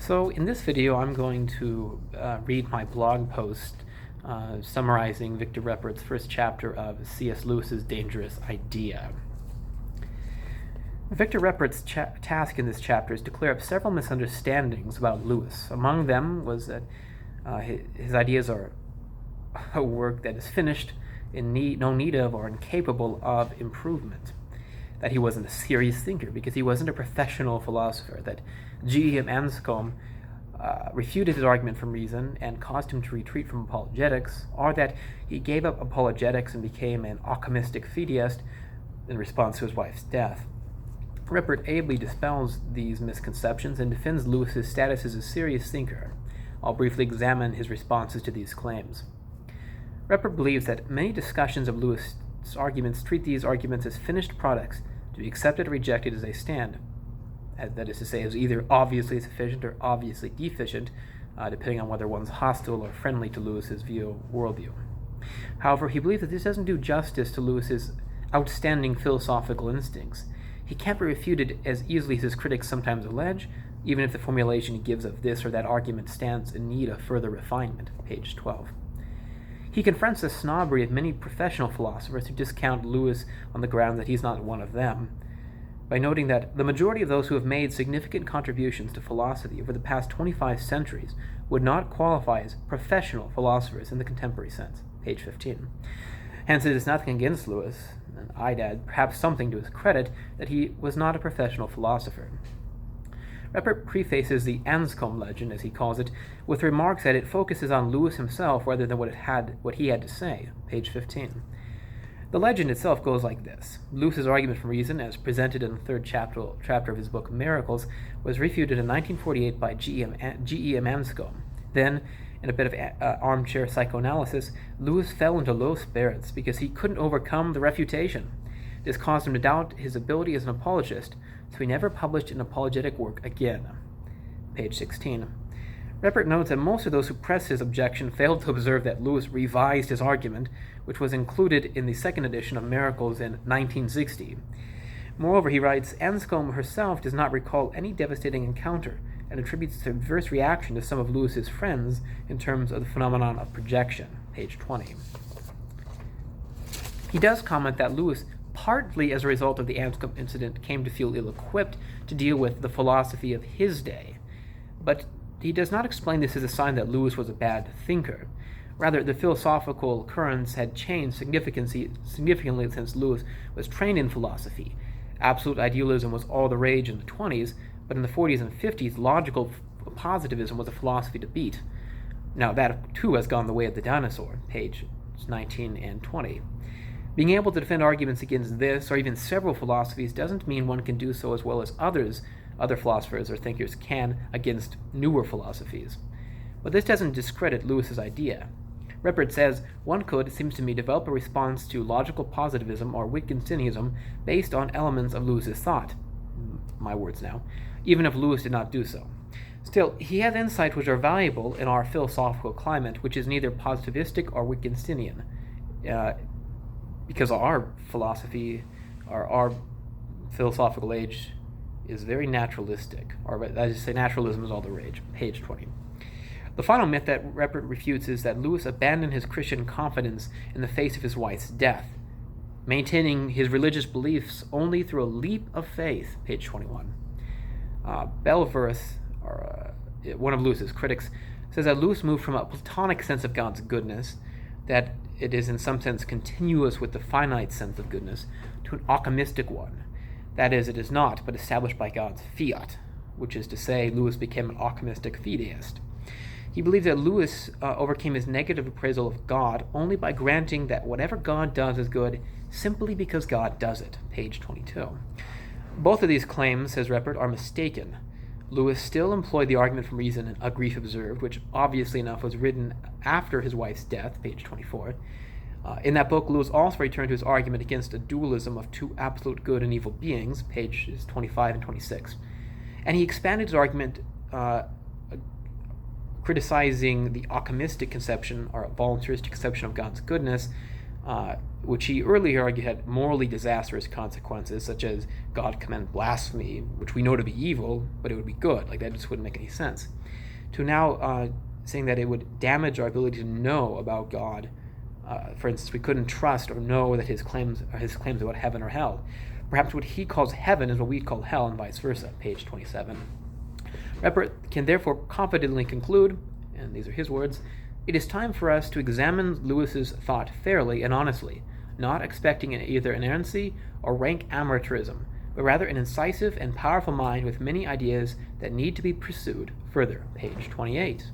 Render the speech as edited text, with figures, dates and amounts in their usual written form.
So in this video, I'm going to read my blog post summarizing Victor Reppert's first chapter of C.S. Lewis's Dangerous Idea. Victor Reppert's task in this chapter is to clear up several misunderstandings about Lewis. Among them was that his ideas are a work that is finished, no need of or incapable of improvement. That he wasn't a serious thinker because he wasn't a professional philosopher, that G.E.M. Anscombe refuted his argument from reason and caused him to retreat from apologetics, or that he gave up apologetics and became an alchemistic fideist in response to his wife's death. Reppert ably dispels these misconceptions and defends Lewis's status as a serious thinker. I'll briefly examine his responses to these claims. Reppert believes that many discussions of Lewis's arguments treat these arguments as finished products to be accepted or rejected as they stand. That is to say, as either obviously sufficient or obviously deficient, depending on whether one's hostile or friendly to Lewis's worldview. However, he believes that this doesn't do justice to Lewis's outstanding philosophical instincts. He can't be refuted as easily as his critics sometimes allege, even if the formulation he gives of this or that argument stands in need of further refinement, page 12. He confronts the snobbery of many professional philosophers who discount Lewis on the ground that he's not one of them, by noting that the majority of those who have made significant contributions to philosophy over the past 25 centuries would not qualify as professional philosophers in the contemporary sense, page 15. Hence, it is nothing against Lewis, and I'd add perhaps something to his credit, that he was not a professional philosopher. Reppert prefaces the Anscombe legend, as he calls it, with remarks that it focuses on Lewis himself rather than what he had to say, page 15. The legend itself goes like this. Lewis's argument from reason, as presented in the third chapter of his book Miracles, was refuted in 1948 by G.E.M. Anscombe. Then, in a bit of armchair psychoanalysis, Lewis fell into low spirits because he couldn't overcome the refutation. This caused him to doubt his ability as an apologist, so he never published an apologetic work again. Page 16. Reppert notes that most of those who pressed his objection failed to observe that Lewis revised his argument, which was included in the second edition of Miracles in 1960. Moreover, he writes, Anscombe herself does not recall any devastating encounter and attributes the adverse reaction to some of Lewis's friends in terms of the phenomenon of projection, page 20. He does comment that Lewis, partly as a result of the Anscombe incident, came to feel ill-equipped to deal with the philosophy of his day, but he does not explain this as a sign that Lewis was a bad thinker. Rather, the philosophical currents had changed significantly since Lewis was trained in philosophy. Absolute idealism was all the rage in the 20s, but in the 40s and 50s, logical positivism was a philosophy to beat. Now, that too has gone the way of the dinosaur, pages 19 and 20. Being able to defend arguments against this, or even several philosophies, doesn't mean one can do so as well as other philosophers or thinkers can against newer philosophies. But this doesn't discredit Lewis's idea. Reppert says, one could, it seems to me, develop a response to logical positivism or Wittgensteinianism based on elements of Lewis's thought. My words now. Even if Lewis did not do so. Still, he has insights which are valuable in our philosophical climate, which is neither positivistic or Wittgensteinian. Because our philosophy, our philosophical age is very naturalistic, or that is to say, naturalism is all the rage, page 20. The final myth that Reppert refutes is that Lewis abandoned his Christian confidence in the face of his wife's death, maintaining his religious beliefs only through a leap of faith, page 21. Belverth, one of Lewis's critics, says that Lewis moved from a Platonic sense of God's goodness, that it is in some sense continuous with the finite sense of goodness, to an alchemistic one. That is, it is not, but established by God's fiat, which is to say, Lewis became an alchemistic fideist. He believes that Lewis overcame his negative appraisal of God only by granting that whatever God does is good simply because God does it, page 22. Both of these claims, says Reppert, are mistaken. Lewis still employed the argument from reason in A Grief Observed, which obviously enough was written after his wife's death, page 24. In that book, Lewis also returned to his argument against a dualism of two absolute good and evil beings, pages 25 and 26. And he expanded his argument criticizing the alchemistic conception or voluntaristic conception of God's goodness which he earlier argued had morally disastrous consequences, such as God commend blasphemy, which we know to be evil, but it would be good. Like, that just wouldn't make any sense. To now saying that it would damage our ability to know about God. For instance, we couldn't trust or know that his claims about heaven or hell. Perhaps what he calls heaven is what we call hell, and vice versa, page 27. Reppert can therefore confidently conclude, and these are his words, "It is time for us to examine Lewis's thought fairly and honestly, not expecting either inerrancy or rank amateurism, but rather an incisive and powerful mind with many ideas that need to be pursued further," page 28.